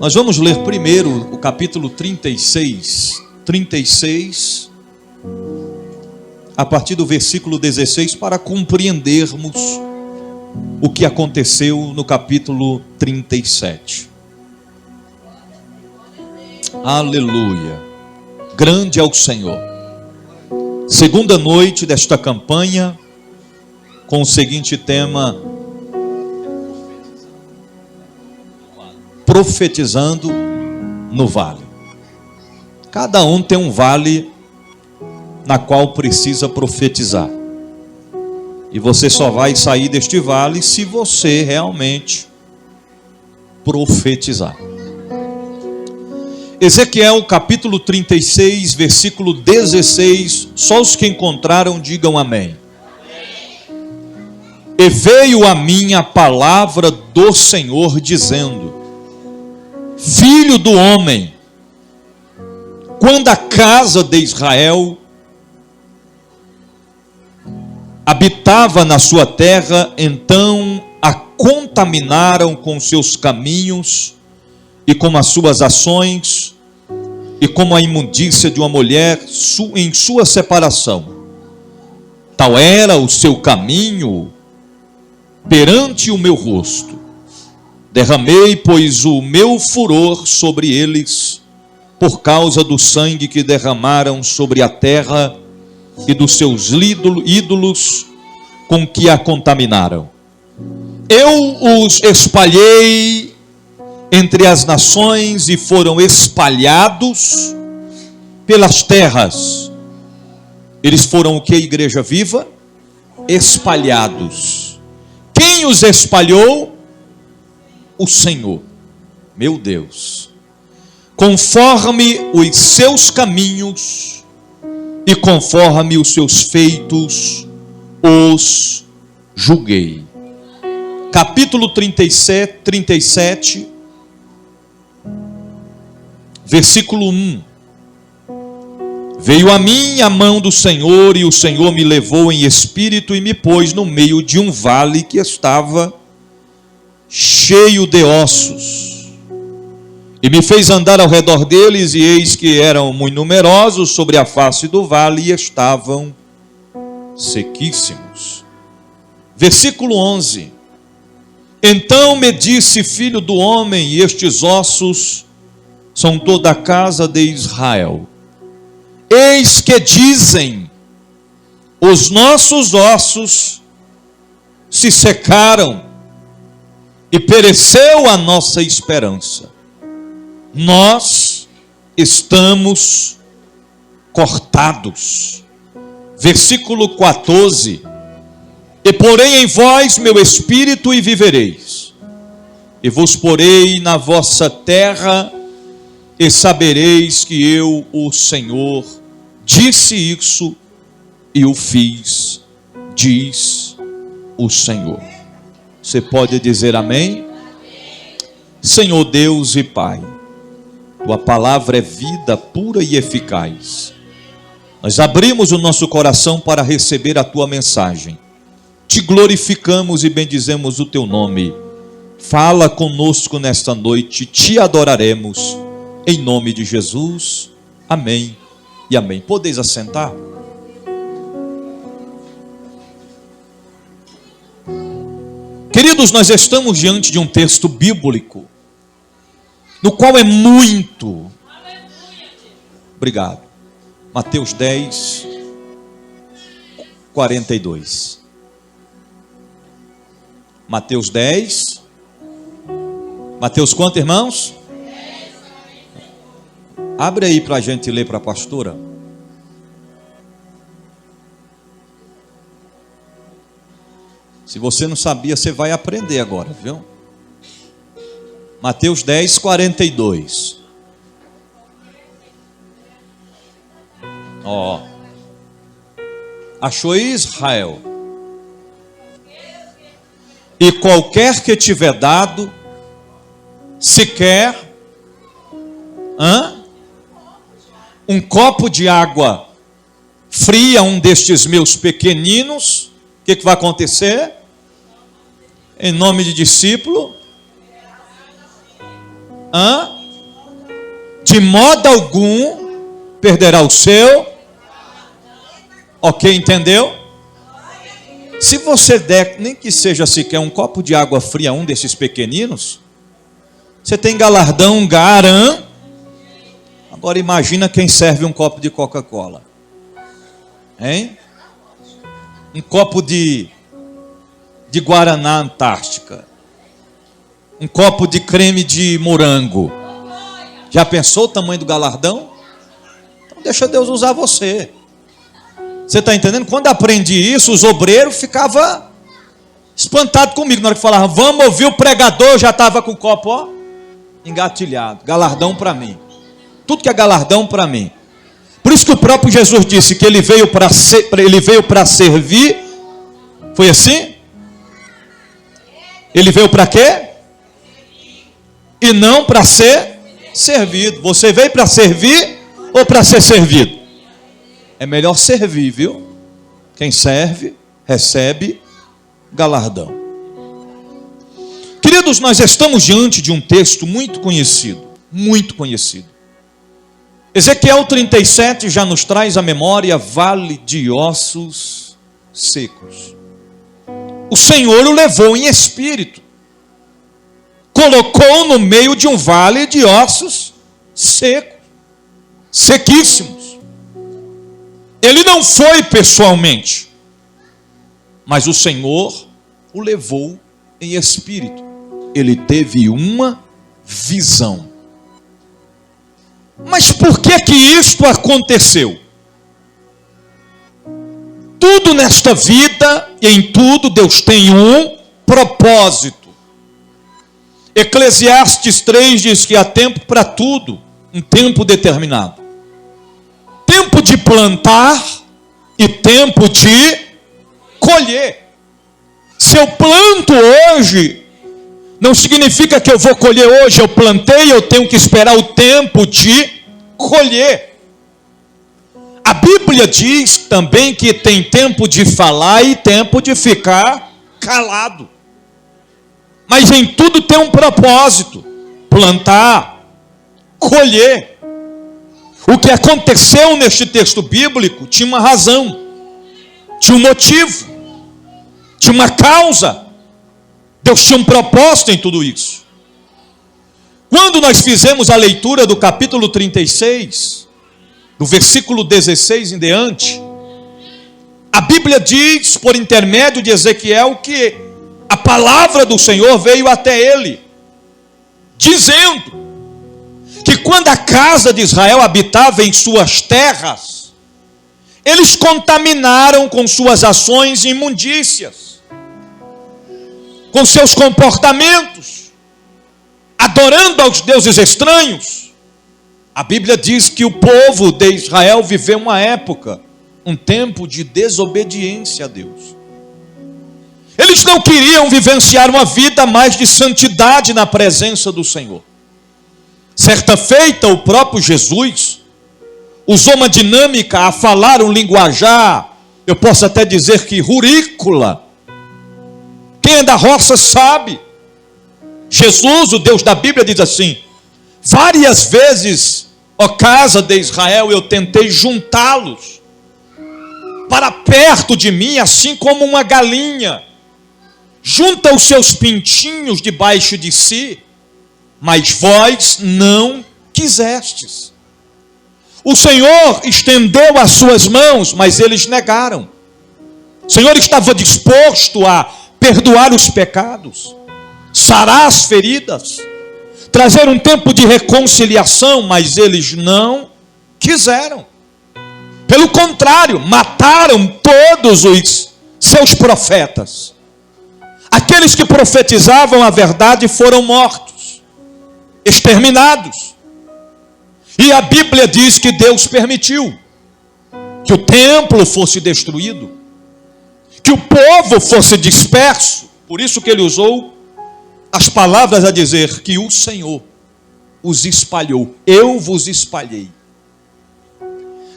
Nós vamos ler primeiro o capítulo 36, a partir do versículo 16, para compreendermos o que aconteceu no capítulo 37. Aleluia! Grande é o Senhor. Segunda noite desta campanha, com o seguinte tema: profetizando no vale. Cada um tem um vale na qual precisa profetizar. E você só vai sair deste vale se você realmente profetizar. Ezequiel capítulo 36, versículo 16. Só os que encontraram digam amém. E veio a mim a palavra do Senhor dizendo: Filho do homem, quando a casa de Israel habitava na sua terra, então a contaminaram com seus caminhos e com as suas ações e como a imundícia de uma mulher em sua separação. Tal era o seu caminho perante o meu rosto. Derramei, pois, o meu furor sobre eles, por causa do sangue que derramaram sobre a terra e dos seus ídolos com que a contaminaram. Eu os espalhei entre as nações e foram espalhados pelas terras. Eles foram o que, igreja viva? Espalhados. Quem os espalhou? O Senhor, meu Deus. Conforme os seus caminhos e conforme os seus feitos, os julguei. Capítulo 37, versículo 1. Veio a mim a mão do Senhor, e o Senhor me levou em espírito e me pôs no meio de um vale que estava cheio de ossos, e me fez andar ao redor deles, e eis que eram muito numerosos sobre a face do vale, e estavam sequíssimos. Versículo 11. Então me disse: filho do homem, e estes ossos são toda a casa de Israel. Eis que dizem: os nossos ossos se secaram, e pereceu a nossa esperança. Nós estamos cortados. Versículo 14. E porei em vós meu espírito e vivereis. E vos porei na vossa terra, e sabereis que eu, o Senhor, disse isso e o fiz, diz o Senhor. Você pode dizer amém? Senhor Deus e Pai, tua palavra é vida pura e eficaz. Nós abrimos o nosso coração para receber a tua mensagem. Te glorificamos e bendizemos o teu nome. Fala conosco nesta noite, te adoraremos, em nome de Jesus. Amém e amém. Podeis assentar? Queridos, nós estamos diante de um texto bíblico, no qual é muito. Obrigado. Mateus 10, 42. Mateus 10. Mateus quanto, irmãos? Abre aí para a gente ler para a pastora. Se você não sabia, você vai aprender agora, viu? Mateus 10, 42. Ó. Achou aí, Israel? E qualquer que tiver dado, sequer um copo de água fria a um destes meus pequeninos, o que vai acontecer? Em nome de discípulo, De modo algum perderá o seu. Ok, entendeu? Se você der, nem que seja sequer um copo de água fria a um desses pequeninos, você tem galardão, garan. Agora imagina quem serve um copo de Coca-Cola. Hein? Um copo de Guaraná Antártica. Um copo de creme de morango. Já pensou o tamanho do galardão? Então deixa Deus usar você. Você está entendendo? Quando aprendi isso, os obreiros ficavam espantados comigo. Na hora que falavam, vamos ouvir o pregador, eu já estava com o copo engatilhado. Galardão para mim. Tudo que é galardão para mim. Por isso que o próprio Jesus disse que ele veio para servir. Foi assim? Ele veio para quê? E não para ser servido. Você veio para servir ou para ser servido? É melhor servir, viu? Quem serve, recebe galardão. Queridos, nós estamos diante de um texto muito conhecido. Muito conhecido. Ezequiel 37 já nos traz à memória vale de ossos secos. O Senhor o levou em espírito. Colocou no meio de um vale de ossos secos. Sequíssimos. Ele não foi pessoalmente, mas o Senhor o levou em espírito. Ele teve uma visão. Mas por que isto aconteceu? Tudo nesta vida e em tudo Deus tem um propósito. Eclesiastes 3 diz que há tempo para tudo, um tempo determinado. Tempo de plantar e tempo de colher. Se eu planto hoje, não significa que eu vou colher hoje. Eu plantei, eu tenho que esperar o tempo de colher. A Bíblia diz também que tem tempo de falar e tempo de ficar calado. Mas em tudo tem um propósito: plantar, colher. O que aconteceu neste texto bíblico tinha uma razão, tinha um motivo, tinha uma causa. Deus tinha um propósito em tudo isso. Quando nós fizemos a leitura do capítulo 36, do versículo 16 em diante, a Bíblia diz, por intermédio de Ezequiel, que a palavra do Senhor veio até ele, dizendo que quando a casa de Israel habitava em suas terras, eles contaminaram com suas ações imundícias, com seus comportamentos, adorando aos deuses estranhos. A Bíblia diz que o povo de Israel viveu uma época, um tempo de desobediência a Deus. Eles não queriam vivenciar uma vida mais de santidade na presença do Senhor. Certa feita, o próprio Jesus usou uma dinâmica a falar um linguajar, eu posso até dizer que rurícola. Quem é da roça sabe. Jesus, o Deus da Bíblia, diz assim: várias vezes, ó casa de Israel, eu tentei juntá-los para perto de mim, assim como uma galinha junta os seus pintinhos debaixo de si, mas vós não quisestes. O Senhor estendeu as suas mãos, mas eles negaram. O Senhor estava disposto a perdoar os pecados, sarar as feridas, trazer um tempo de reconciliação, mas eles não quiseram. Pelo contrário, mataram todos os seus profetas. Aqueles que profetizavam a verdade foram mortos, exterminados. E a Bíblia diz que Deus permitiu que o templo fosse destruído, que o povo fosse disperso. Por isso que ele usou as palavras a dizer que o Senhor os espalhou. Eu vos espalhei.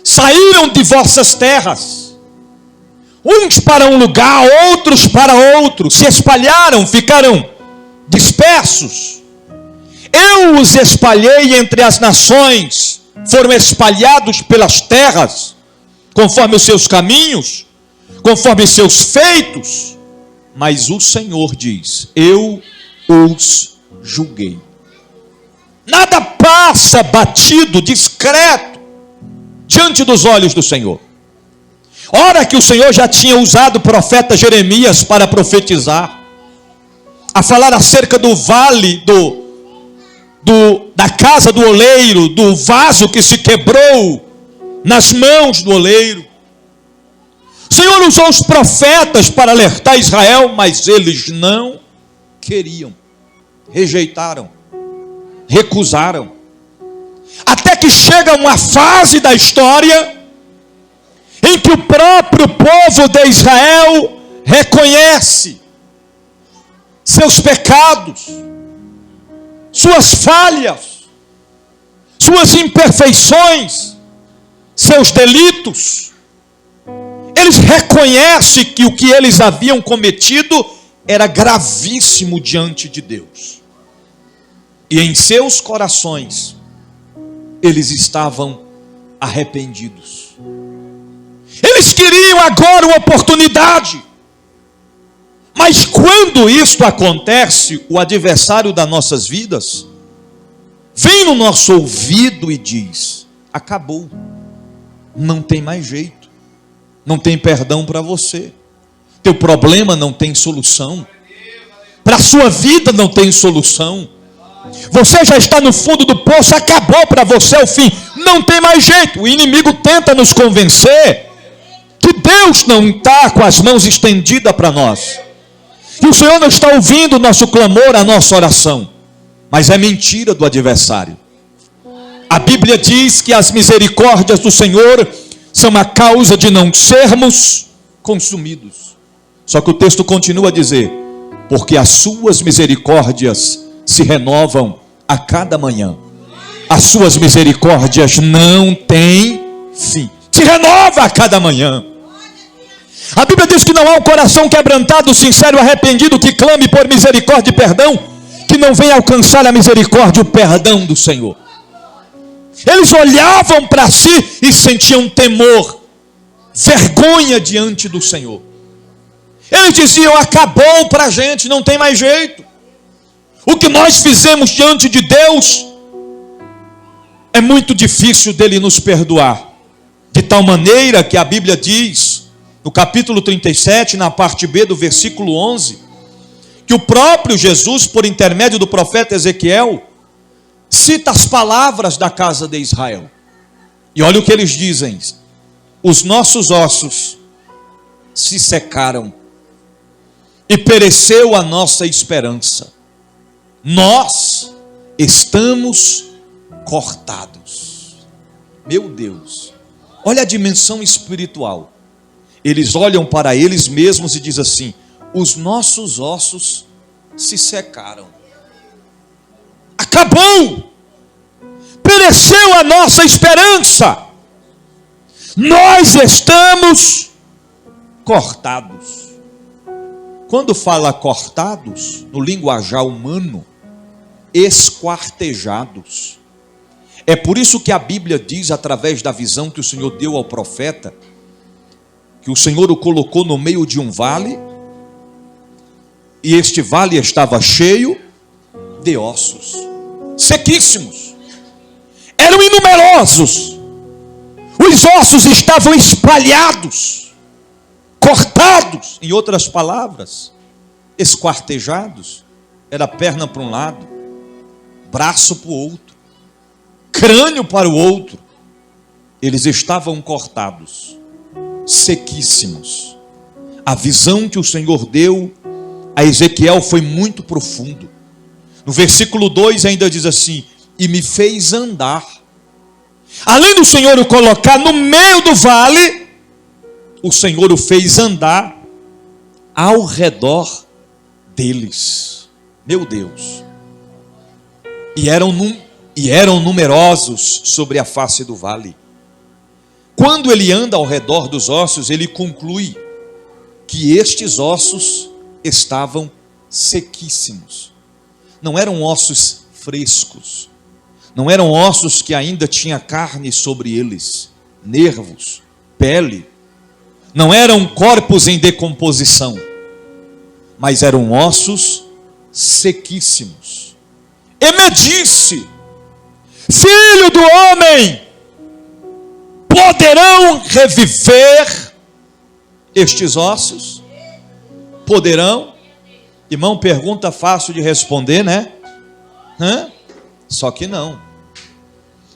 Saíram de vossas terras, uns para um lugar, outros para outro, se espalharam, ficaram dispersos. Eu os espalhei entre as nações, foram espalhados pelas terras, conforme os seus caminhos, conforme seus feitos. Mas o Senhor diz: eu os julguei. Nada passa batido, discreto, diante dos olhos do Senhor. Ora que o Senhor já tinha usado o profeta Jeremias para profetizar, a falar acerca do vale da casa do oleiro, do vaso que se quebrou nas mãos do oleiro. O Senhor usou os profetas para alertar Israel, mas eles não queriam, rejeitaram, recusaram. Até que chega uma fase da história em que o próprio povo de Israel reconhece seus pecados, suas falhas, suas imperfeições, seus delitos. Eles reconhecem que o que eles haviam cometido era gravíssimo diante de Deus. E em seus corações, eles estavam arrependidos. Eles queriam agora uma oportunidade. Mas quando isto acontece, o adversário das nossas vidas vem no nosso ouvido e diz: acabou, não tem mais jeito, não tem perdão para você, teu problema não tem solução, para a sua vida não tem solução, você já está no fundo do poço, acabou para você o fim, não tem mais jeito. O inimigo tenta nos convencer que Deus não está com as mãos estendidas para nós, que o Senhor não está ouvindo o nosso clamor, a nossa oração. Mas é mentira do adversário. A Bíblia diz que as misericórdias do Senhor são a causa de não sermos consumidos. Só que o texto continua a dizer: porque as suas misericórdias se renovam a cada manhã. As suas misericórdias não têm fim. Se renova a cada manhã. A Bíblia diz que não há um coração quebrantado, sincero e arrependido que clame por misericórdia e perdão, que não venha alcançar a misericórdia e o perdão do Senhor. Eles olhavam para si e sentiam temor, vergonha diante do Senhor. Eles diziam: acabou para a gente, não tem mais jeito. O que nós fizemos diante de Deus é muito difícil dele nos perdoar. De tal maneira que a Bíblia diz, no capítulo 37, na parte B do versículo 11, que o próprio Jesus, por intermédio do profeta Ezequiel, cita as palavras da casa de Israel. E olha o que eles dizem: os nossos ossos se secaram e pereceu a nossa esperança. Nós estamos cortados. Meu Deus, olha a dimensão espiritual. Eles olham para eles mesmos e dizem assim: os nossos ossos se secaram. Acabou. Pereceu a nossa esperança. Nós estamos cortados. Quando fala cortados, no linguajar humano, esquartejados. É por isso que a Bíblia diz, através da visão que o Senhor deu ao profeta, que o Senhor o colocou no meio de um vale, e este vale estava cheio de ossos, sequíssimos, eram inumerosos, os ossos estavam espalhados, cortados, em outras palavras, esquartejados. Era perna para um lado, braço para o outro, crânio para o outro. Eles estavam cortados, sequíssimos. A visão que o Senhor deu a Ezequiel foi muito profundo. No versículo 2 ainda diz assim: e me fez andar. Além do Senhor o colocar no meio do vale, o Senhor o fez andar ao redor deles. Meu Deus. E eram numerosos sobre a face do vale. Quando ele anda ao redor dos ossos, ele conclui que estes ossos estavam sequíssimos. Não eram ossos frescos. Não eram ossos que ainda tinha carne sobre eles, nervos, pele. Não eram corpos em decomposição, mas eram ossos sequíssimos. E me disse: Filho do homem, poderão reviver estes ossos? Poderão? Irmão, pergunta fácil de responder, né? Só que não.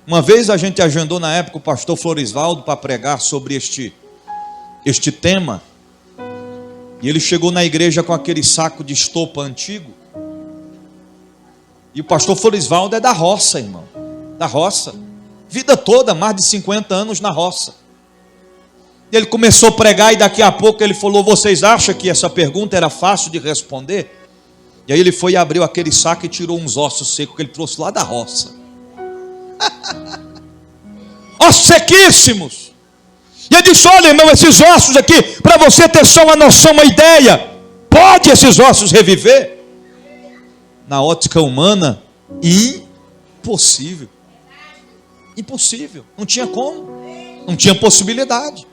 Uma vez a gente agendou na época o pastor Florisvaldo para pregar sobre este tema. E ele chegou na igreja com aquele saco de estopa antigo. E o pastor Florisvaldo é da roça, irmão. Da roça. Vida toda, mais de 50 anos na roça. E ele começou a pregar e daqui a pouco ele falou: vocês acham que essa pergunta era fácil de responder? E aí ele foi e abriu aquele saco e tirou uns ossos secos que ele trouxe lá da roça. Ossos sequíssimos. E ele disse: olha, irmão, esses ossos aqui, para você ter só uma noção, uma ideia, pode esses ossos reviver? Na ótica humana, impossível. Impossível, não tinha como, não tinha possibilidade.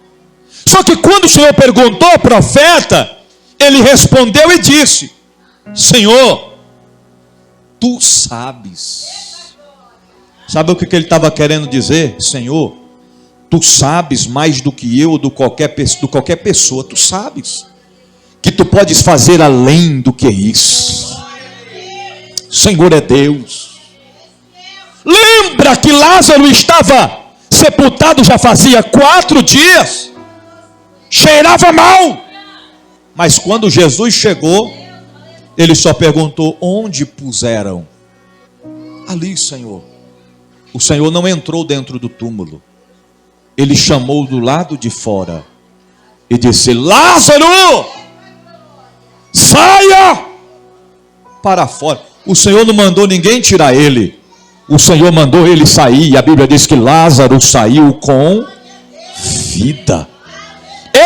Só que quando o Senhor perguntou ao profeta, ele respondeu e disse: Senhor, tu sabes. Sabe o que ele estava querendo dizer? Senhor, tu sabes mais do que eu, do qualquer pessoa. Tu sabes que tu podes fazer além do que isso. Senhor é Deus. Lembra que Lázaro estava sepultado já fazia 4 dias, cheirava mal, mas quando Jesus chegou, ele só perguntou: onde puseram? Ali, Senhor. O Senhor não entrou dentro do túmulo, ele chamou do lado de fora e disse: Lázaro, saia para fora. O Senhor não mandou ninguém tirar ele, o Senhor mandou ele sair. E a Bíblia diz que Lázaro saiu com vida.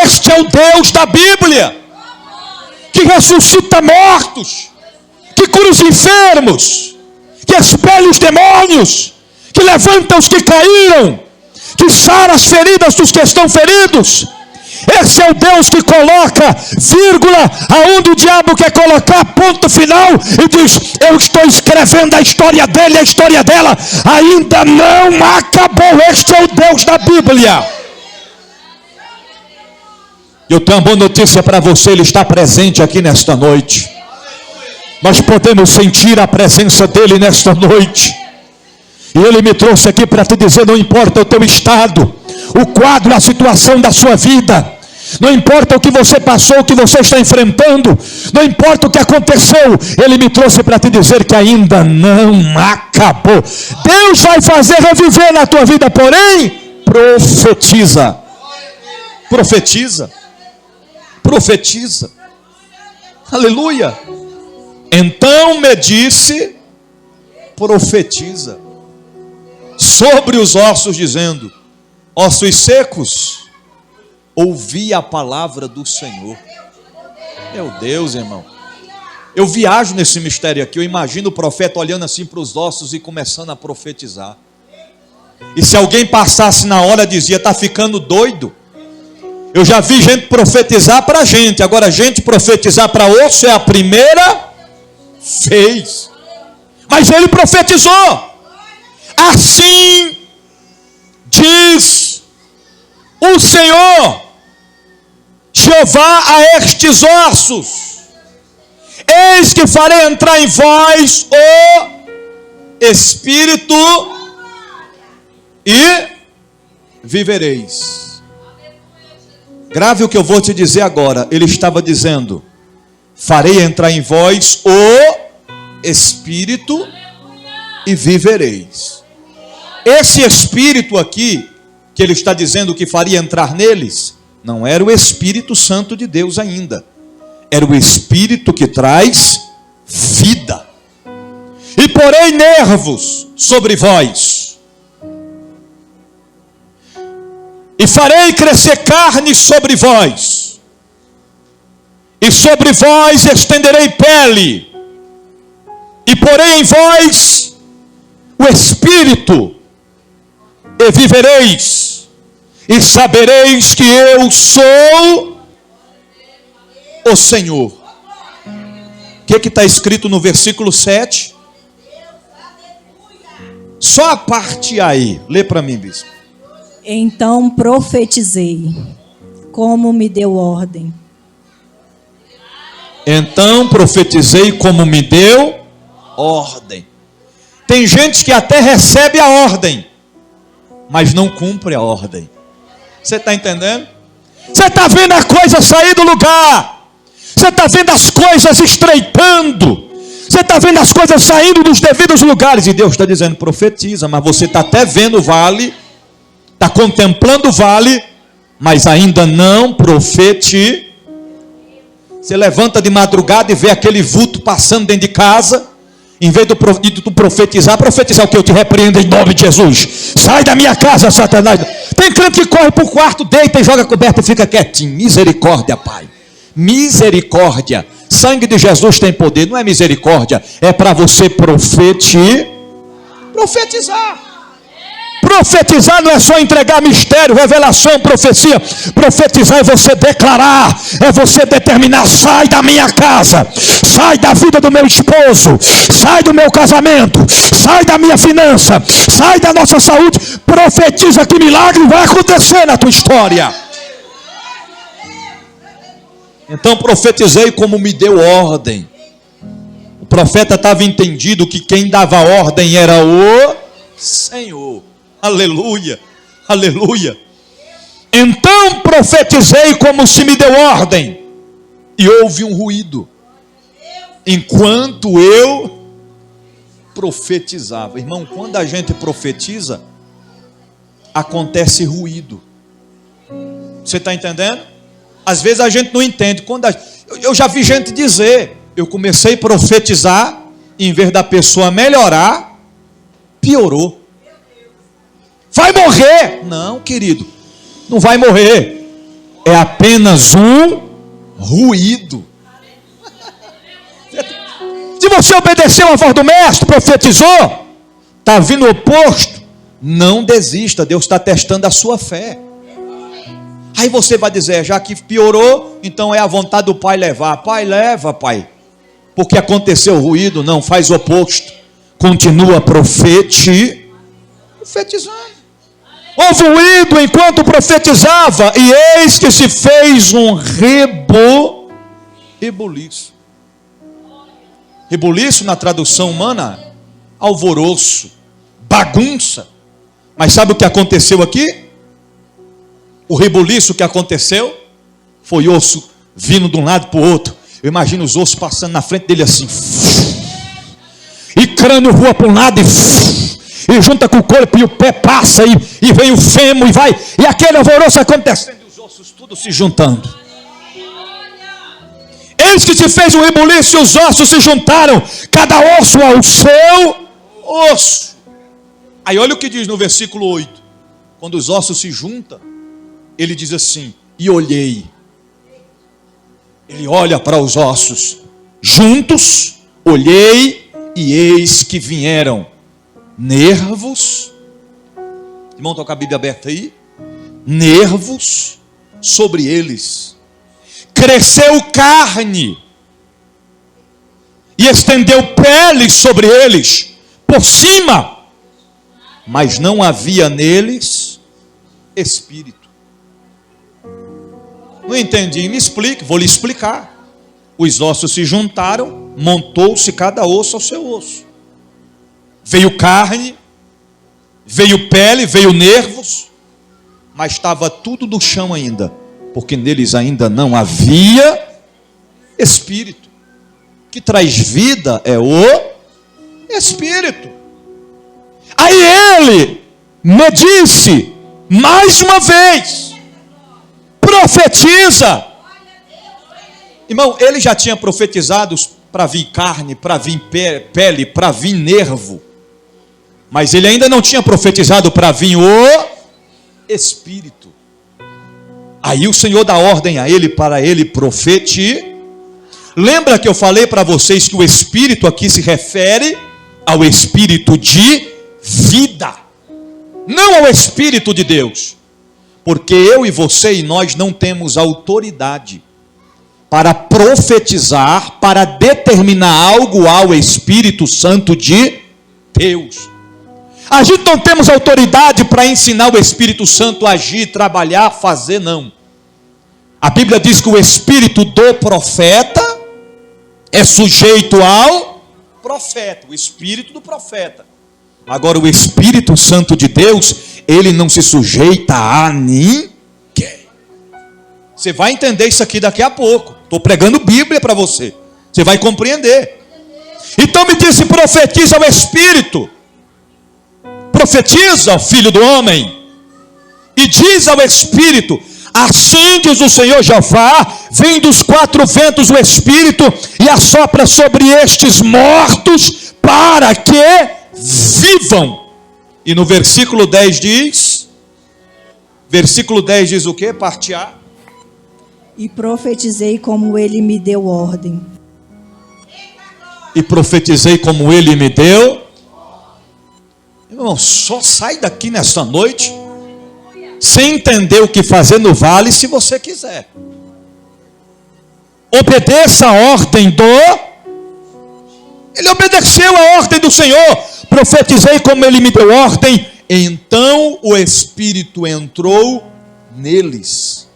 Este é o Deus da Bíblia, que ressuscita mortos, que cura os enfermos, que expele os demônios, que levanta os que caíram, que sara as feridas dos que estão feridos. Esse é o Deus que coloca vírgula aonde o diabo quer colocar ponto final e diz: eu estou escrevendo a história dele, a história dela ainda não acabou. Este é o Deus da Bíblia. Eu tenho uma boa notícia para você: ele está presente aqui nesta noite. Nós podemos sentir a presença dele nesta noite. E ele me trouxe aqui para te dizer: não importa o teu estado, o quadro, a situação da sua vida, não importa o que você passou, o que você está enfrentando, não importa o que aconteceu, ele me trouxe para te dizer que ainda não acabou. Deus vai fazer reviver na tua vida, porém, profetiza. Profetiza. Profetiza. Aleluia. Então me disse: profetiza sobre os ossos, dizendo: ossos secos, ouvi a palavra do Senhor. Meu Deus, irmão, eu viajo nesse mistério aqui. Eu imagino o profeta olhando assim para os ossos e começando a profetizar. E se alguém passasse na hora, dizia: está ficando doido. Eu já vi gente profetizar para gente, agora gente profetizar para osso é a primeira vez. Mas ele profetizou: assim diz o Senhor Jeová a estes ossos: eis que farei entrar em vós o Espírito e vivereis. Grave o que eu vou te dizer agora. Ele estava dizendo: farei entrar em vós o Espírito e vivereis. Esse Espírito aqui, que ele está dizendo que faria entrar neles, não era o Espírito Santo de Deus ainda. Era o Espírito que traz vida. E porei nervos sobre vós, e farei crescer carne sobre vós, e sobre vós estenderei pele, e porei em vós o Espírito, e vivereis, e sabereis que eu sou o Senhor. O que está escrito no versículo 7? Só a parte aí, lê para mim, bispo. Então profetizei, como me deu ordem. Então profetizei como me deu ordem. Tem gente que até recebe a ordem, mas não cumpre a ordem. Você está entendendo? Você está vendo a coisa sair do lugar. Você está vendo as coisas estreitando. Você está vendo as coisas saindo dos devidos lugares. E Deus está dizendo, profetiza. Mas você está até vendo o vale, está contemplando o vale, mas ainda não profetiza. Você levanta de madrugada e vê aquele vulto passando dentro de casa. Em vez de tu profetizar o que? Eu te repreendo em nome de Jesus. Sai da minha casa, Satanás. Tem crente que corre para o quarto, deita e joga a coberta e fica quietinho. Misericórdia, Pai. Misericórdia. Sangue de Jesus tem poder. Não é misericórdia. É para você profetizar. Profetizar não é só entregar mistério, revelação, profecia. Profetizar é você declarar, é você determinar: sai da minha casa, sai da vida do meu esposo, sai do meu casamento, sai da minha finança, sai da nossa saúde. Profetiza que milagre vai acontecer na tua história. Então profetizei como me deu ordem. O profeta estava entendido que quem dava ordem era o Senhor. Aleluia, aleluia. Então profetizei como se me deu ordem, e houve um ruído, enquanto eu profetizava. Irmão, quando a gente profetiza, acontece ruído. Você está entendendo? Às vezes a gente não entende. Eu já vi gente dizer, eu comecei a profetizar, em vez da pessoa melhorar, piorou. Vai morrer. Não, querido, não vai morrer. É apenas um ruído. Se você obedeceu a voz do mestre, profetizou, está vindo o oposto, não desista. Deus está testando a sua fé. Aí você vai dizer, já que piorou, então é a vontade do Pai levar. Pai, leva, Pai, porque aconteceu ruído. Não, faz o oposto. Continua profetizando. Houve ruído enquanto profetizava, e eis que se fez um rebuliço. Rebuliço na tradução humana, alvoroço, bagunça. Mas sabe o que aconteceu aqui? O rebuliço que aconteceu foi osso vindo de um lado para o outro. Eu imagino os ossos passando na frente dele assim, e crânio voa para um lado e junta com o corpo, e o pé passa, e vem o fêmur, e vai, e aquele alvoroço acontecendo, e os ossos tudo se juntando. Eis que se fez um rebuliço, e os ossos se juntaram, cada osso ao seu osso. Aí olha o que diz no versículo 8. Quando os ossos se juntam, ele diz assim, e olhei. Ele olha para os ossos juntos, olhei, e eis que vieram nervos. Irmão, está com a Bíblia aberta aí? Nervos sobre eles. Cresceu carne e estendeu pele sobre eles por cima, mas não havia neles espírito. Não entendi, me explique, vou lhe explicar. Os ossos se juntaram, montou-se cada osso ao seu osso. Veio carne, veio pele, veio nervos, mas estava tudo no chão ainda, porque neles ainda não havia espírito. O que traz vida é o espírito. Aí ele me disse, mais uma vez, profetiza. Irmão, ele já tinha profetizado para vir carne, para vir pele, para vir nervo. Mas ele ainda não tinha profetizado para vir o Espírito. Aí o Senhor dá ordem a ele, para ele profetizar. Lembra que eu falei para vocês que o Espírito aqui se refere ao Espírito de vida, não ao Espírito de Deus. Porque eu e você e nós não temos autoridade para profetizar, para determinar algo ao Espírito Santo de Deus. A gente não temos autoridade para ensinar o Espírito Santo a agir, trabalhar, fazer, não. A Bíblia diz que o Espírito do profeta é sujeito ao profeta, o Espírito do profeta. Agora, o Espírito Santo de Deus, ele não se sujeita a ninguém. Você vai entender isso aqui daqui a pouco. Estou pregando Bíblia para você. Você vai compreender. Então me disse, profetiza ao Espírito. Profetiza, filho do homem. E diz ao Espírito, assim diz o Senhor Jeová, vem dos quatro ventos o Espírito e assopra sobre estes mortos para que vivam. E no versículo 10 diz o que? Parte A. E profetizei como ele me deu ordem. E profetizei como ele me deu. Irmão, só sai daqui nessa noite sem entender o que fazer no vale, se você quiser. Obedeça a ordem do... Ele obedeceu a ordem do Senhor. Profetizei como ele me deu ordem. Então o Espírito entrou neles.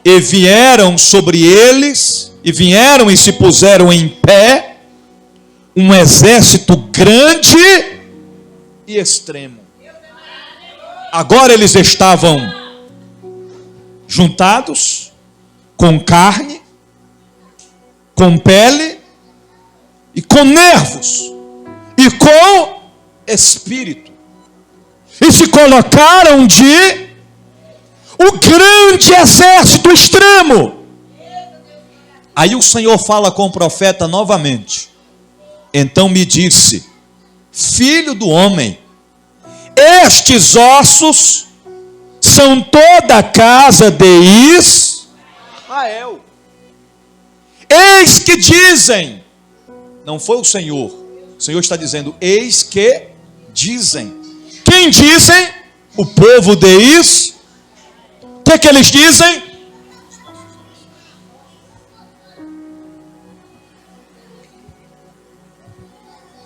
E vieram sobre eles, e vieram e se puseram em pé, um exército grande e extremo. Agora eles estavam juntados, com carne, com pele, e com nervos, e com espírito. E se colocaram de o grande exército extremo. Aí o Senhor fala com o profeta novamente. Então me disse, filho do homem, estes ossos são toda a casa de Israel. Eis que dizem, não foi o Senhor está dizendo, eis que dizem. Quem dizem? O povo de Israel. O que eles dizem?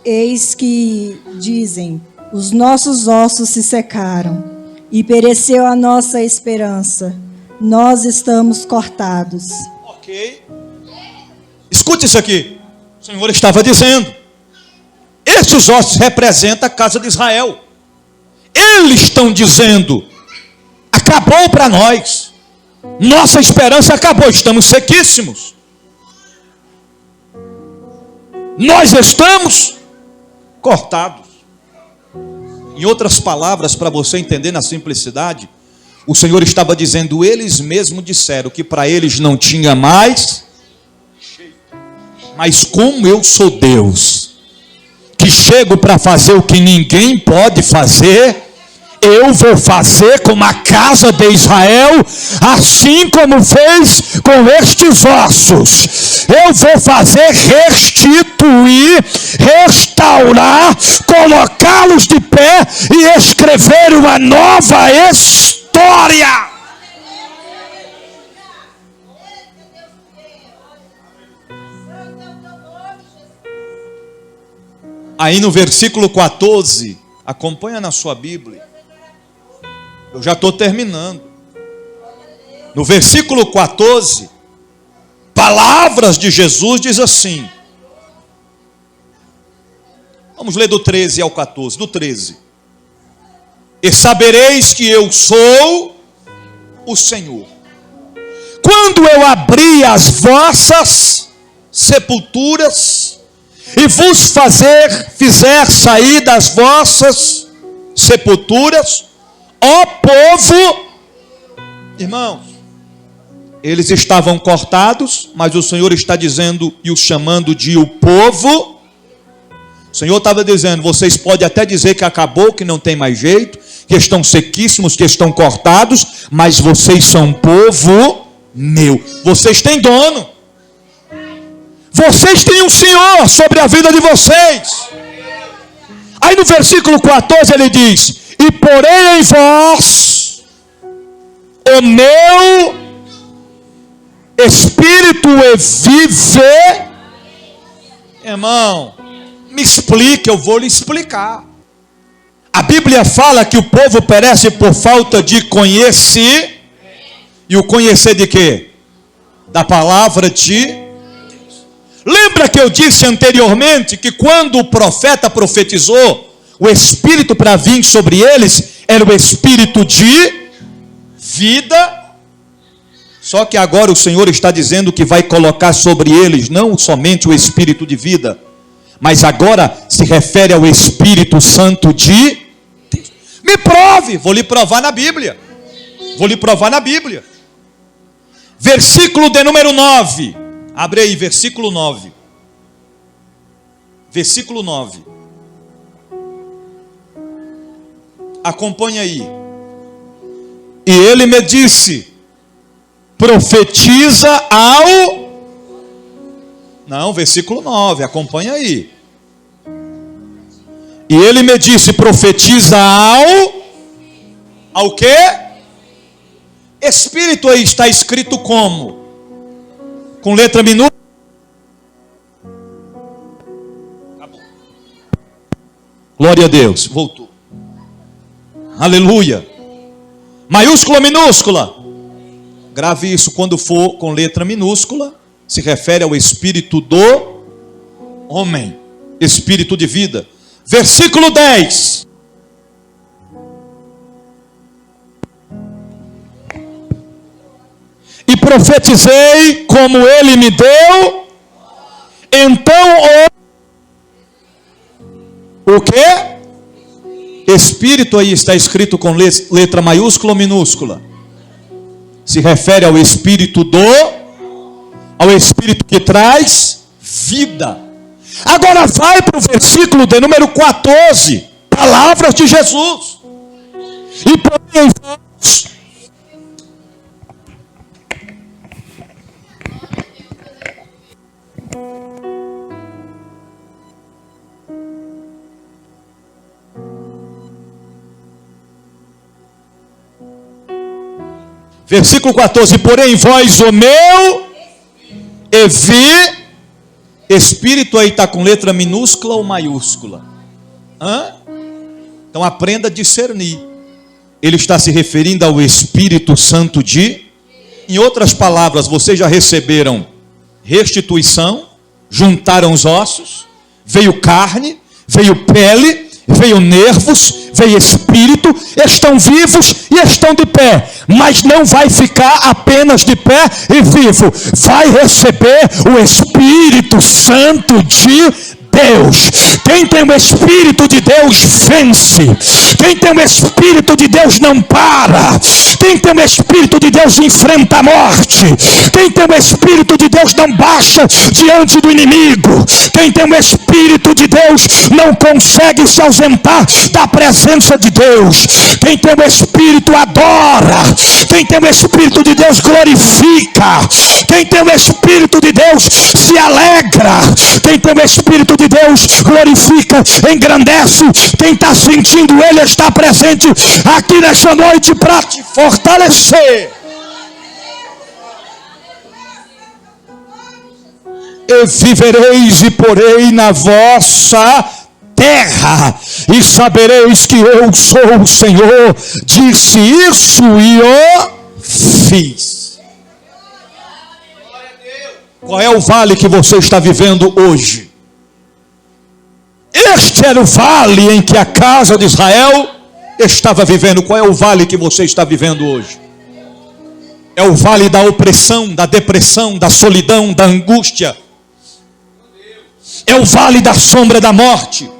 Eis que dizem, os nossos ossos se secaram e pereceu a nossa esperança. Nós estamos cortados. Ok. Escute isso aqui. O Senhor estava dizendo, esses ossos representam a casa de Israel. Eles estão dizendo, acabou para nós. Nossa esperança acabou, estamos sequíssimos. Nós estamos cortados. Em outras palavras, para você entender na simplicidade, o Senhor estava dizendo, eles mesmos disseram que para eles não tinha mais jeito. Mas como eu sou Deus, que chego para fazer o que ninguém pode fazer, eu vou fazer com a casa de Israel, assim como fez com estes ossos. Eu vou fazer restituir, restaurar, colocá-los de pé e escrever uma nova história. Aí no versículo 14, acompanha na sua Bíblia. Eu já estou terminando. No versículo 14, palavras de Jesus diz assim. Vamos ler do 13 ao 14. Do 13. E sabereis que eu sou o Senhor, quando eu abri as vossas sepulturas e vos fizer sair das vossas sepulturas, ó povo. Irmãos, eles estavam cortados, mas o Senhor está dizendo e os chamando de o povo. O Senhor estava dizendo, vocês podem até dizer que acabou, que não tem mais jeito, que estão sequíssimos, que estão cortados, mas vocês são povo meu. Vocês têm dono. Vocês têm um Senhor sobre a vida de vocês. Aí Aí no versículo 14 ele diz: e porém em vós o meu espírito vive. Irmão, me explique, eu vou lhe explicar. A Bíblia fala que o povo perece por falta de conhecer. E o conhecer de quê? Da palavra de Deus. Lembra que eu disse anteriormente que quando o profeta profetizou, o Espírito para vir sobre eles era o Espírito de vida? Só que agora o Senhor está dizendo que vai colocar sobre eles não somente o Espírito de vida, mas agora se refere ao Espírito Santo de Deus. Me prove, vou lhe provar na Bíblia. Vou lhe provar na Bíblia. Versículo de número 9. Abre aí, versículo 9. Versículo 9. Acompanha aí. E ele me disse: profetiza ao... Não, versículo 9, acompanha aí. E ele me disse: profetiza ao quê? Espírito aí está escrito como? Com letra minúscula? Glória a Deus, voltou. Aleluia. Maiúscula ou minúscula? Grave isso, quando for com letra minúscula, se refere ao espírito do homem, espírito de vida. Versículo 10. E profetizei como ele me deu. Então o quê? Espírito aí está escrito com letra maiúscula ou minúscula? Se refere ao espírito ao espírito que traz vida. Agora vai para o versículo de número 14, palavras de Jesus. E porém vós, versículo 14, porém vós o meu espírito aí está com letra minúscula ou maiúscula? Então aprenda a discernir. Ele está se referindo ao Espírito Santo em outras palavras, vocês já receberam restituição, juntaram os ossos, veio carne, veio pele, veio nervos, veio espírito, estão vivos e estão de pé, mas não vai ficar apenas de pé e vivo, vai receber o Espírito Santo de Deus. Quem tem o Espírito de Deus vence. Quem tem o Espírito de Deus não para. Quem tem o Espírito de Deus enfrenta a morte. Quem tem o Espírito de Deus não baixa diante do inimigo. Quem tem o Espírito de Deus não consegue se ausentar da presença de Deus. Quem tem o Espírito adora. Quem tem o Espírito de Deus glorifica. Quem tem o Espírito de Deus se alegra. Quem tem o Espírito de Deus glorifica, engrandece. Quem está sentindo ele está presente aqui nessa noite para te fortalecer. E vivereis e porei na vossa terra, e sabereis que eu sou o Senhor. Disse isso e o fiz. Qual é o vale que você está vivendo hoje? Este era o vale em que a casa de Israel estava vivendo. Qual é o vale que você está vivendo hoje? É o vale da opressão, da depressão, da solidão, da angústia. É o vale da sombra da morte.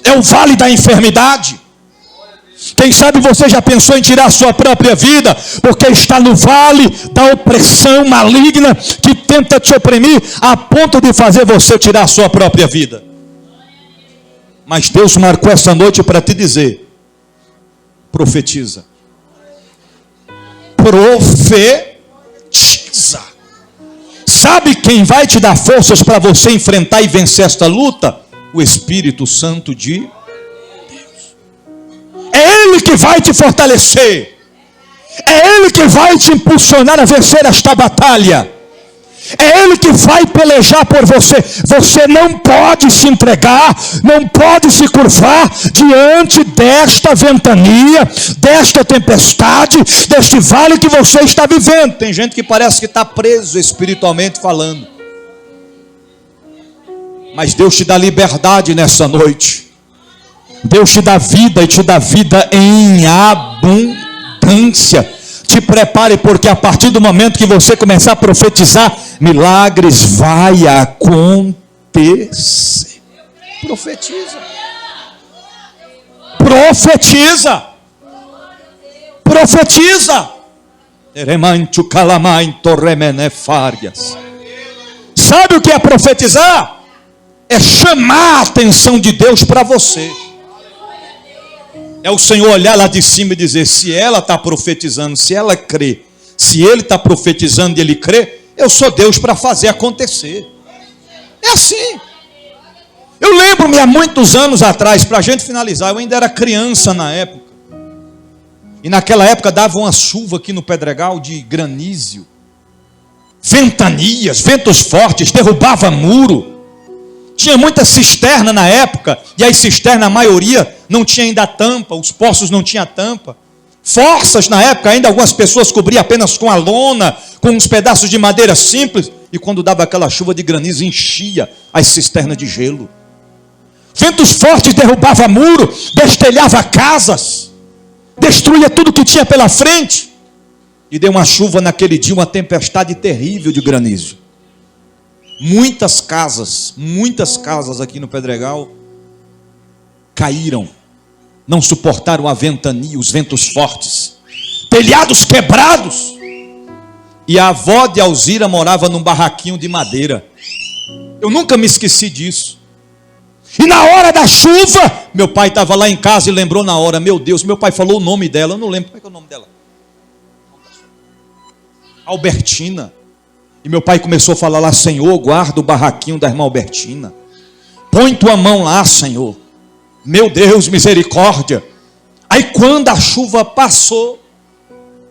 É o vale da enfermidade. Quem sabe você já pensou em tirar a sua própria vida, porque está no vale da opressão maligna que tenta te oprimir a ponto de fazer você tirar a sua própria vida. Mas Deus marcou essa noite para te dizer: profetiza. Profetiza. Sabe quem vai te dar forças para você enfrentar e vencer esta luta? O Espírito Santo de que vai te fortalecer. É Ele que vai te impulsionar a vencer esta batalha. É Ele que vai pelejar por você. Você não pode se entregar, não pode se curvar diante desta ventania, desta tempestade, deste vale que você está vivendo. Tem gente que parece que está preso espiritualmente falando. Mas Deus te dá liberdade nessa noite. Deus te dá vida e te dá vida em abundância. Te prepare, porque a partir do momento que você começar a profetizar, milagres vai acontecer. Profetiza. Profetiza. Profetiza. Sabe o que é profetizar? É chamar a atenção de Deus para você. É o Senhor olhar lá de cima e dizer: se ela está profetizando, se ela crê, se ele está profetizando e ele crê, eu sou Deus para fazer acontecer. É assim. Eu lembro-me há muitos anos atrás, para a gente finalizar, eu ainda era criança na época. E naquela época dava uma chuva aqui no Pedregal de granízio. Ventanias, ventos fortes, derrubava muro. Tinha muita cisterna na época, e as cisternas, a maioria, não tinha ainda tampa, os poços não tinham tampa. Forças na época, ainda algumas pessoas cobriam apenas com a lona, com uns pedaços de madeira simples, e quando dava aquela chuva de granizo, enchia as cisternas de gelo. Ventos fortes derrubavam muro, destelhava casas, destruía tudo que tinha pela frente, e deu uma chuva naquele dia, uma tempestade terrível de granizo. Muitas casas aqui no Pedregal caíram, não suportaram a ventania, os ventos fortes, telhados quebrados. E a avó de Alzira morava num barraquinho de madeira. Eu nunca me esqueci disso. E na hora da chuva, meu pai estava lá em casa e lembrou na hora. Meu Deus, meu pai falou o nome dela, eu não lembro. Como é que é o nome dela? Albertina. E meu pai começou a falar lá: Senhor, guarda o barraquinho da irmã Albertina. Põe tua mão lá, Senhor. Meu Deus, misericórdia. Aí quando a chuva passou,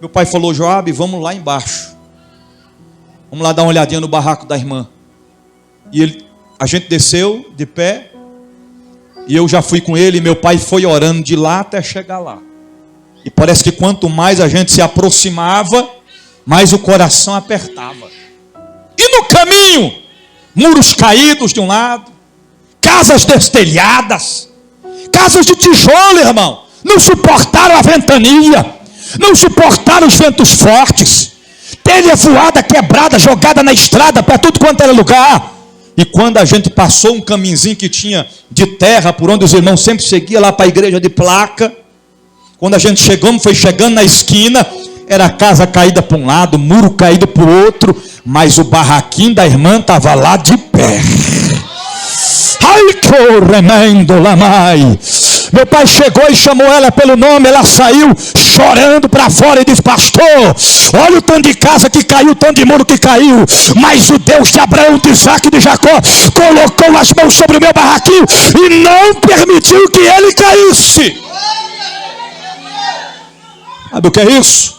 meu pai falou: Joabe, vamos lá embaixo. Vamos lá dar uma olhadinha no barraco da irmã. E a gente desceu de pé. E eu já fui com ele, e meu pai foi orando de lá até chegar lá. E parece que quanto mais a gente se aproximava, mais o coração apertava. E no caminho, muros caídos de um lado, casas destelhadas, casas de tijolo, irmão, não suportaram a ventania, não suportaram os ventos fortes, telha voada, quebrada, jogada na estrada, para tudo quanto era lugar. E quando a gente passou um caminhozinho que tinha de terra, por onde os irmãos sempre seguiam lá para a igreja de placa, quando a gente foi chegando na esquina, era a casa caída para um lado, muro caído para o outro, mas o barraquinho da irmã estava lá de pé. Ai, que remendo lá, mãe. Meu pai chegou e chamou ela pelo nome, ela saiu chorando para fora e disse: pastor, olha o tanto de casa que caiu, o tanto de muro que caiu, mas o Deus de Abraão, de Isaac e de Jacó colocou as mãos sobre o meu barraquinho e não permitiu que ele caísse. Sabe o que é isso?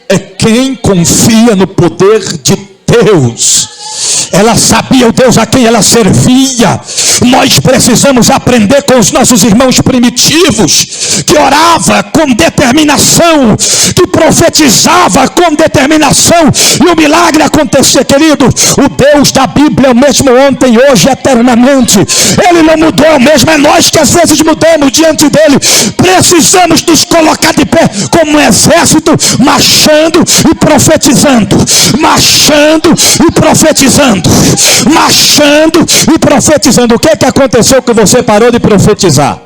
É quem confia no poder de Deus. Ela sabia o Deus a quem ela servia. Nós precisamos aprender com os nossos irmãos primitivos, que orava com determinação, que profetizava com determinação, e o milagre acontecia, querido. O Deus da Bíblia é o mesmo ontem, hoje, eternamente. Ele não mudou, é o mesmo. É nós que às vezes mudamos diante dele. Precisamos nos colocar de pé como um exército, marchando e profetizando, marchando e profetizando, marchando e profetizando. O que aconteceu que você parou de profetizar?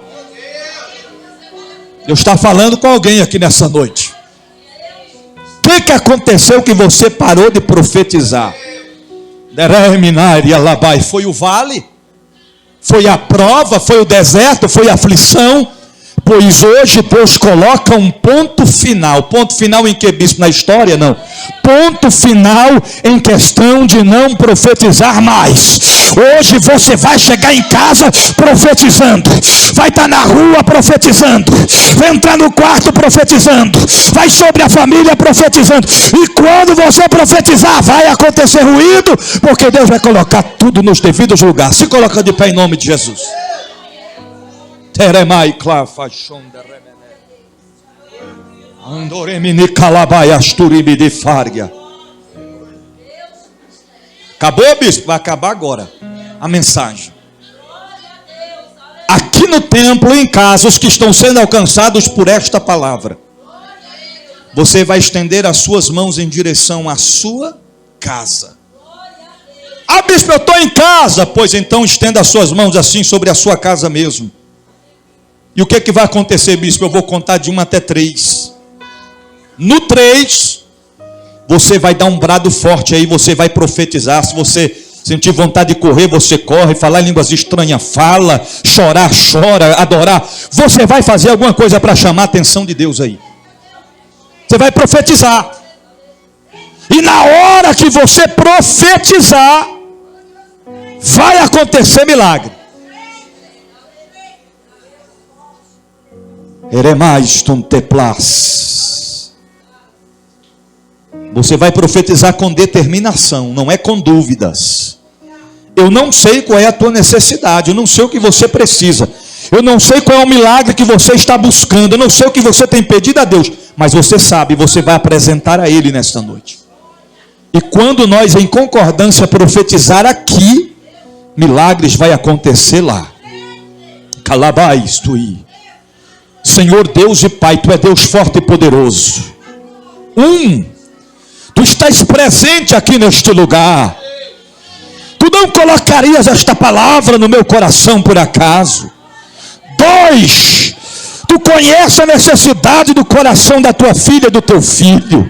Deus está falando com alguém aqui nessa noite. O que aconteceu que você parou de profetizar? Foi o vale? Foi a prova? Foi o deserto? Foi a aflição? Pois hoje Deus coloca um ponto final. Ponto final em que, bispo? Na história? Não. Ponto final em questão de não profetizar mais. Hoje você vai chegar em casa profetizando. Vai estar na rua profetizando. Vai entrar no quarto profetizando. Vai sobre a família profetizando. E quando você profetizar, vai acontecer ruído, porque Deus vai colocar tudo nos devidos lugares. Se coloca de pé em nome de Jesus. Teremai clafa shonda remene. Andoremini calabaias turibi de farga. Acabou, bispo? Vai acabar agora a mensagem. Aqui no templo, em casa, os que estão sendo alcançados por esta palavra, você vai estender as suas mãos em direção à sua casa. Ah, bispo, eu estou em casa. Pois então estenda as suas mãos assim sobre a sua casa mesmo. E o que vai acontecer, bispo? Eu vou contar de 1 até 3. No 3, você vai dar um brado forte aí, você vai profetizar. Se você sentir vontade de correr, você corre. Falar em línguas estranhas, fala. Chorar, chora. Adorar. Você vai fazer alguma coisa para chamar a atenção de Deus aí. Você vai profetizar. E na hora que você profetizar, vai acontecer milagre. Eremais teplas. Você vai profetizar com determinação, não é com dúvidas. Eu não sei qual é a tua necessidade, eu não sei o que você precisa, eu não sei qual é o milagre que você está buscando, eu não sei o que você tem pedido a Deus, mas você sabe, você vai apresentar a Ele nesta noite. E quando nós em concordância profetizar aqui, milagres vai acontecer lá. Calabais tuí. Senhor Deus e Pai, Tu é Deus forte e poderoso. Tu estás presente aqui neste lugar. Tu não colocarias esta palavra no meu coração por acaso. 2, Tu conheces a necessidade do coração da tua filha e do teu filho.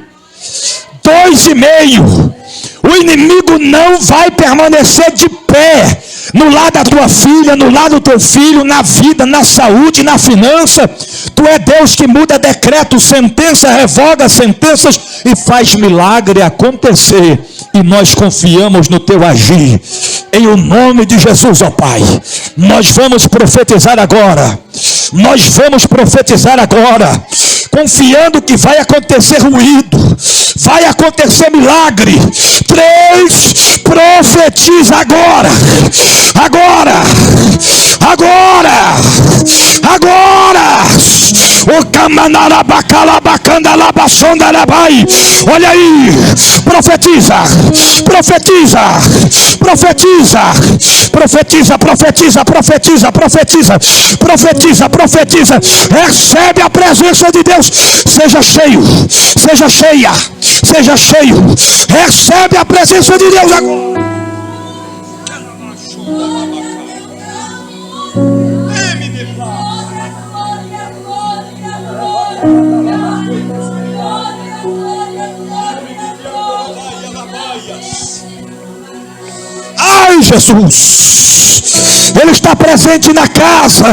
2,5. O inimigo não vai permanecer de pé no lado da tua filha, no lado do teu filho, na vida, na saúde, na finança. Tu é Deus que muda decretos, sentença, revoga sentenças e faz milagre acontecer. E nós confiamos no teu agir. Em o nome de Jesus, ó Pai, nós vamos profetizar agora. Nós vamos profetizar agora, confiando que vai acontecer ruído, vai acontecer milagre. 3, profetiza agora. O camanarabacalabacandalabasondarabai. Olha aí, profetiza. Recebe a presença de Deus. Seja cheio, seja cheia, seja cheio. Recebe a presença de Deus agora. Ai, Jesus, Ele está presente na casa.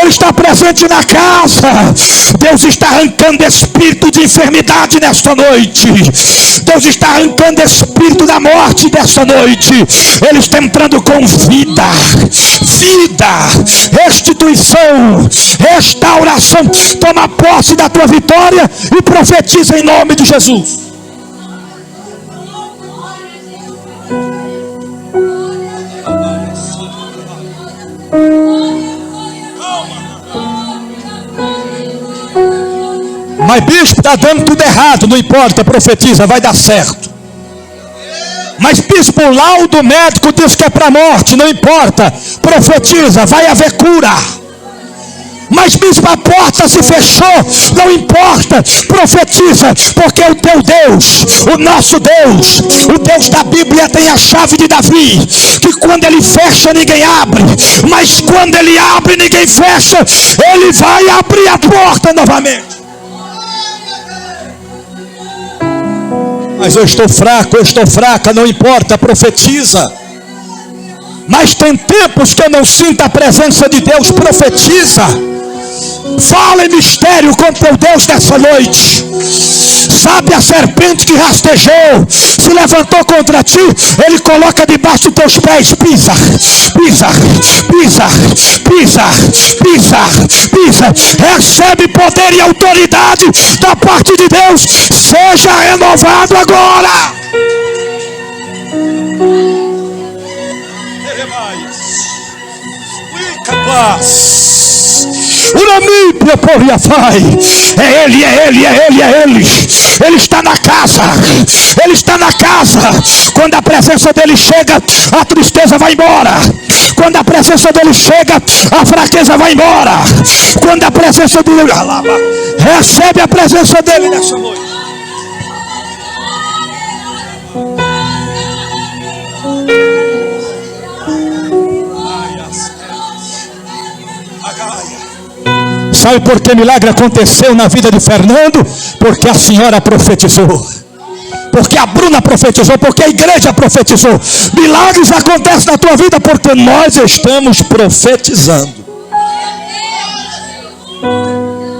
Ele está presente na casa. Deus está arrancando espírito de enfermidade nesta noite. Deus está arrancando espírito da morte nesta noite. Ele está entrando com vida, restituição, restauração. Toma posse da tua vitória e profetiza em nome de Jesus. Mas bispo, está dando tudo errado. Não importa, profetiza, vai dar certo. Mas bispo, o laudo médico diz que é para a morte. Não importa, profetiza, vai haver cura. Mas bispo, a porta se fechou. Não importa, profetiza, porque o teu Deus, o nosso Deus, o Deus da Bíblia tem a chave de Davi, que quando Ele fecha ninguém abre, mas quando Ele abre ninguém fecha. Ele vai abrir a porta novamente. Mas eu estou fraca, não importa, profetiza. Mas tem tempos que eu não sinto a presença de Deus, profetiza. Fala em mistério com teu Deus nessa noite. Sabe a serpente que rastejou, se levantou contra ti, ele coloca debaixo dos teus pés. Pisa, pisa, pisa, pisa, pisa, pisa. Recebe poder e autoridade da parte de Deus. Seja renovado agora. Uramíbia Poriafai. É ele, é ele, é ele, é ele. Ele está na casa. Ele está na casa. Quando a presença dele chega, a tristeza vai embora. Quando a presença dele chega, a fraqueza vai embora. Quando a presença dele, recebe a presença dele nessa noite. Sabe por que milagre aconteceu na vida de Fernando? Porque a senhora profetizou. Porque a Bruna profetizou. Porque a igreja profetizou. Milagres acontecem na tua vida porque nós estamos profetizando.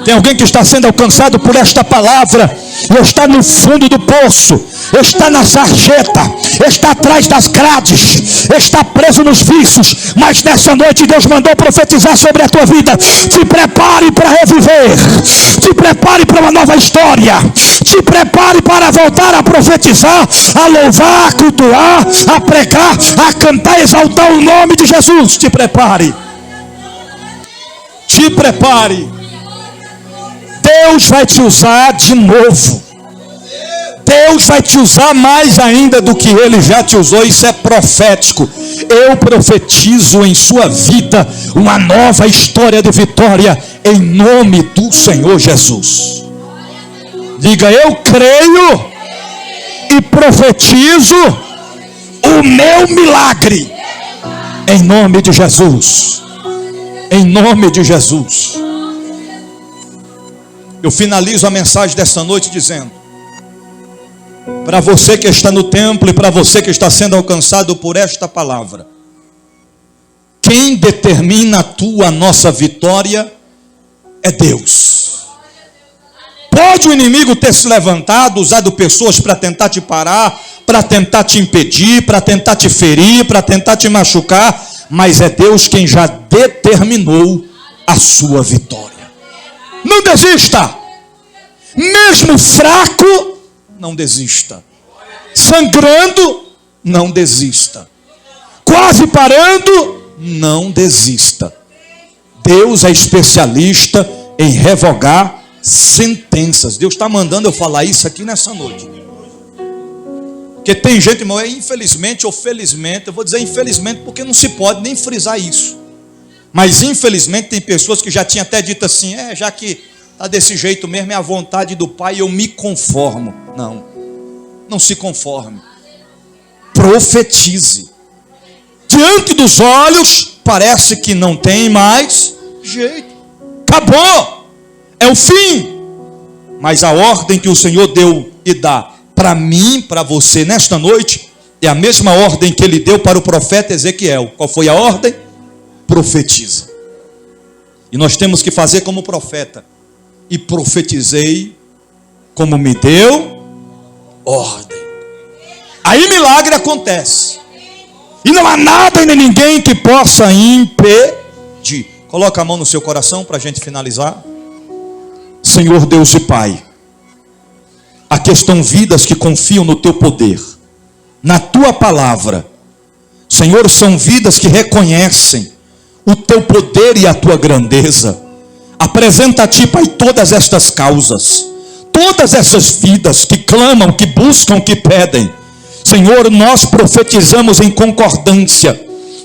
Tem alguém que está sendo alcançado por esta palavra e está no fundo do poço, está na sarjeta, está atrás das grades, está preso nos vícios, mas nessa noite Deus mandou profetizar sobre a tua vida. Te prepare para reviver, te prepare para uma nova história, te prepare para voltar a profetizar, a louvar, a cultuar, a pregar, a cantar, exaltar o nome de Jesus. Te prepare, te prepare. Deus vai te usar de novo. Deus vai te usar mais ainda do que Ele já te usou. Isso é profético. Eu profetizo em sua vida uma nova história de vitória em nome do Senhor Jesus. Diga: eu creio e profetizo o meu milagre em nome de Jesus. Em nome de Jesus. Eu finalizo a mensagem desta noite dizendo: para você que está no templo e para você que está sendo alcançado por esta palavra, quem determina a nossa vitória é Deus. Pode o inimigo ter se levantado, usado pessoas para tentar te parar, para tentar te impedir, para tentar te ferir, para tentar te machucar, mas é Deus quem já determinou a sua vitória. Não desista. Mesmo fraco, não desista. Sangrando, não desista. Quase parando, não desista. Deus é especialista em revogar sentenças. Deus está mandando eu falar isso aqui nessa noite. Porque tem gente, irmão, infelizmente ou felizmente, eu vou dizer infelizmente porque não se pode nem frisar isso. Mas infelizmente tem pessoas que já tinham até dito assim: já que está desse jeito mesmo, é a vontade do Pai, eu me conformo. Não, não se conforme. Profetize. Diante dos olhos, parece que não tem mais jeito. Acabou. É o fim. Mas a ordem que o Senhor deu e dá para mim, para você nesta noite, é a mesma ordem que Ele deu para o profeta Ezequiel. Qual foi a ordem? Profetiza. E nós temos que fazer como profeta. E profetizei como me deu ordem. Aí milagre acontece. E não há nada nem ninguém que possa impedir. Coloca a mão no seu coração para a gente finalizar. Senhor Deus e Pai, aqui estão vidas que confiam no Teu poder, na Tua palavra. Senhor, são vidas que reconhecem o Teu poder e a Tua grandeza. Apresenta a Ti, Pai, todas estas causas, todas essas vidas que clamam, que buscam, que pedem. Senhor, nós profetizamos em concordância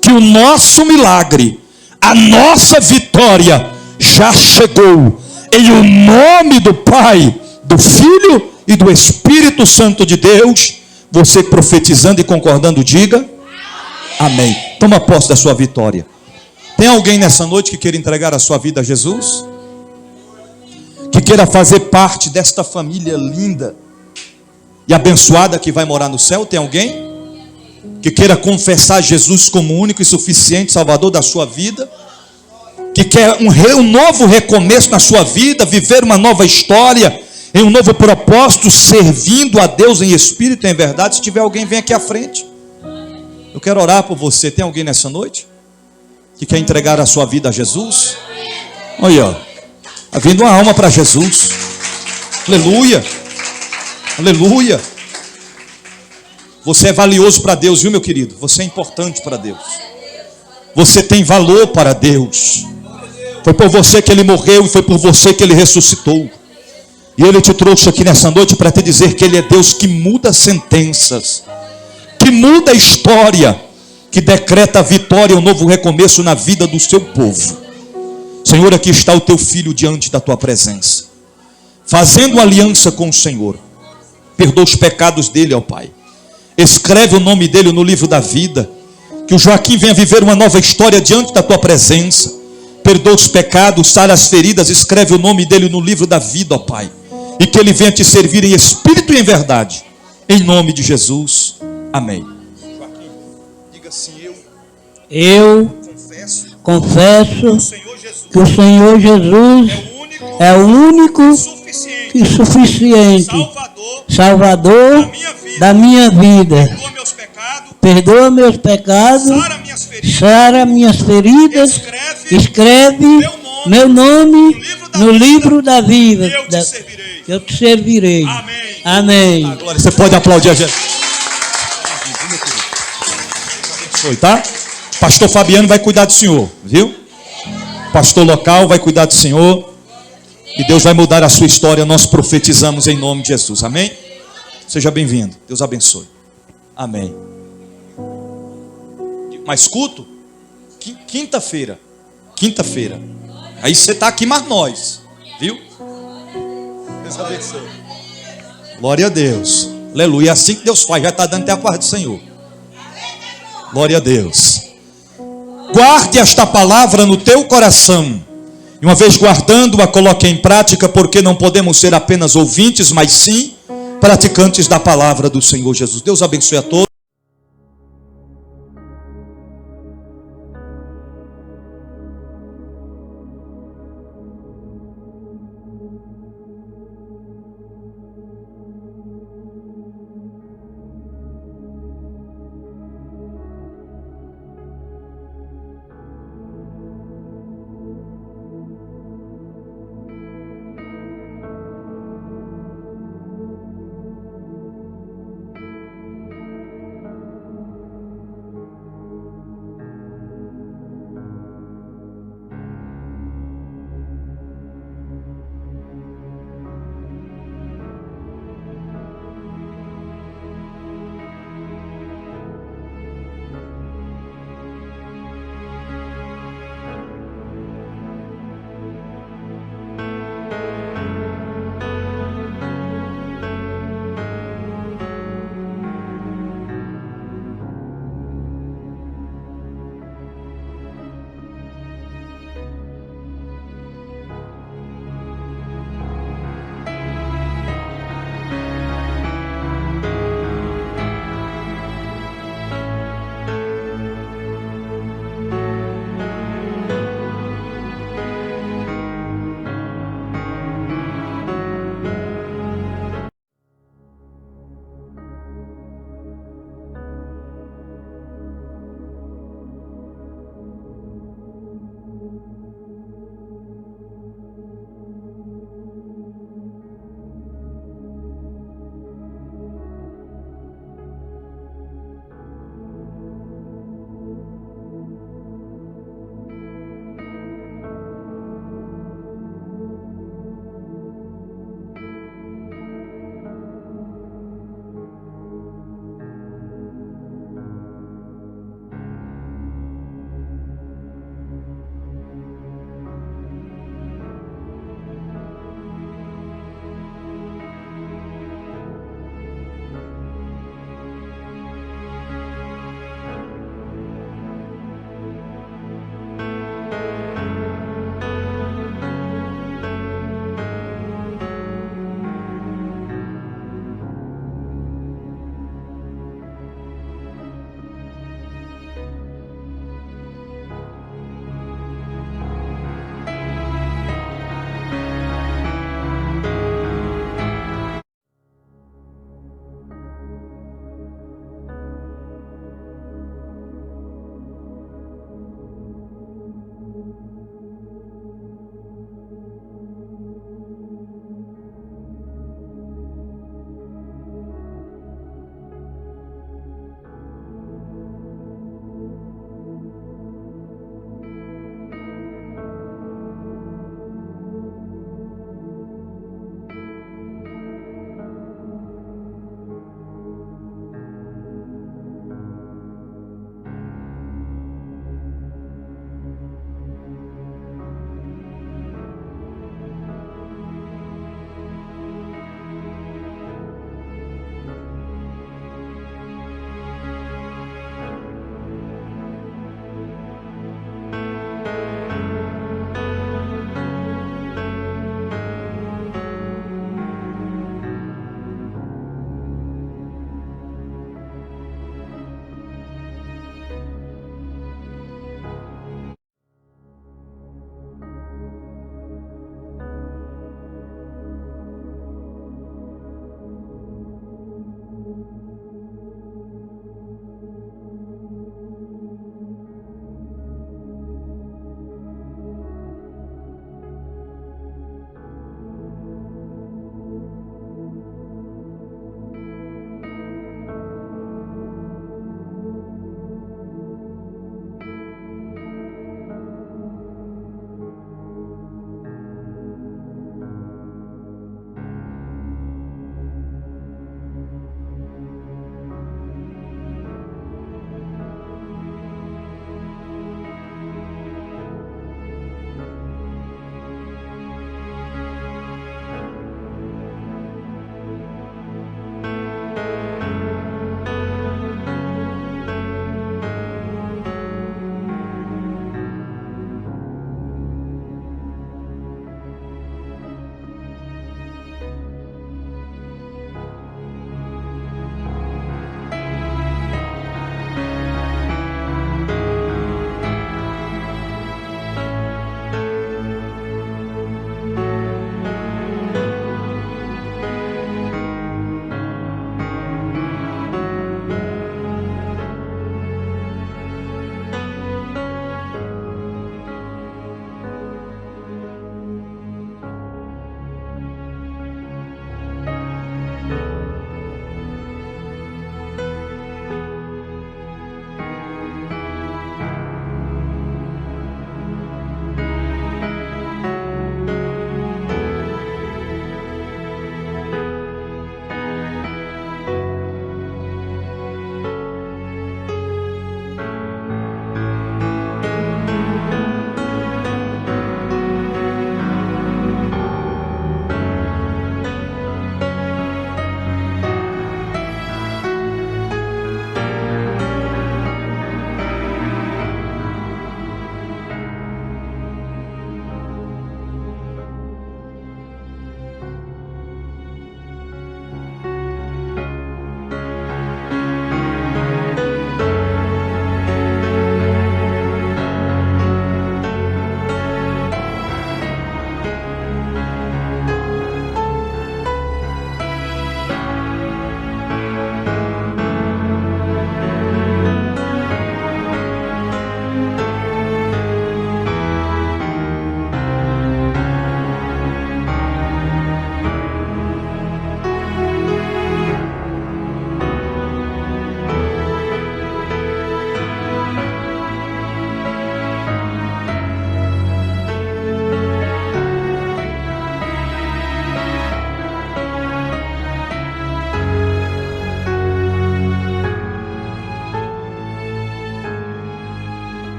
que o nosso milagre, a nossa vitória já chegou. Em o nome do Pai, do Filho e do Espírito Santo de Deus. Você profetizando e concordando, diga amém. Toma posse da sua vitória. Tem alguém nessa noite que queira entregar a sua vida a Jesus? Que queira fazer parte desta família linda e abençoada que vai morar no céu? Tem alguém que queira confessar Jesus como único e suficiente Salvador da sua vida? que quer um novo recomeço na sua vida, viver uma nova história, em um novo propósito, servindo a Deus em espírito e em verdade, se tiver alguém, vem aqui à frente. Eu quero orar por você. Tem alguém nessa noite que quer entregar a sua vida a Jesus? Olha, ó, está vindo uma alma para Jesus. Aleluia, aleluia. Você é valioso para Deus, viu, meu querido? Você é importante para Deus. Você tem valor para Deus. Foi por você que Ele morreu e foi por você que Ele ressuscitou. E Ele te trouxe aqui nessa noite para te dizer que Ele é Deus que muda sentenças, que muda a história, que decreta a vitória e um novo recomeço na vida do seu povo. Senhor, aqui está o teu filho diante da tua presença, fazendo aliança com o Senhor. Perdoa os pecados dele, ó Pai. Escreve o nome dele no livro da vida. Que o Joaquim venha viver uma nova história diante da tua presença. Perdoa os pecados, sara as feridas, escreve o nome dele no livro da vida, ó Pai. E que ele venha te servir em espírito e em verdade. Em nome de Jesus. Amém. Joaquim, diga assim: eu confesso que o Senhor Jesus é o único e suficiente Salvador da minha vida. Perdoa meus pecados, sara minhas feridas, escreve meu nome no livro da vida. Eu te servirei. Amém. Agora você pode aplaudir a gente. Foi, tá? Pastor Fabiano vai cuidar do senhor, viu? Pastor local vai cuidar do senhor. E Deus vai mudar a sua história. Nós profetizamos em nome de Jesus. Amém? Seja bem-vindo. Deus abençoe. Amém. Mais culto? Quinta-feira. Quinta-feira. Aí você está aqui, mas nós. Viu? Deus abençoe. Glória a Deus. Aleluia. É assim que Deus faz. Já está dando até a paz do Senhor. Glória a Deus. Guarde esta palavra no teu coração. E uma vez guardando-a, coloque em prática, porque não podemos ser apenas ouvintes, mas sim praticantes da palavra do Senhor Jesus. Deus abençoe a todos.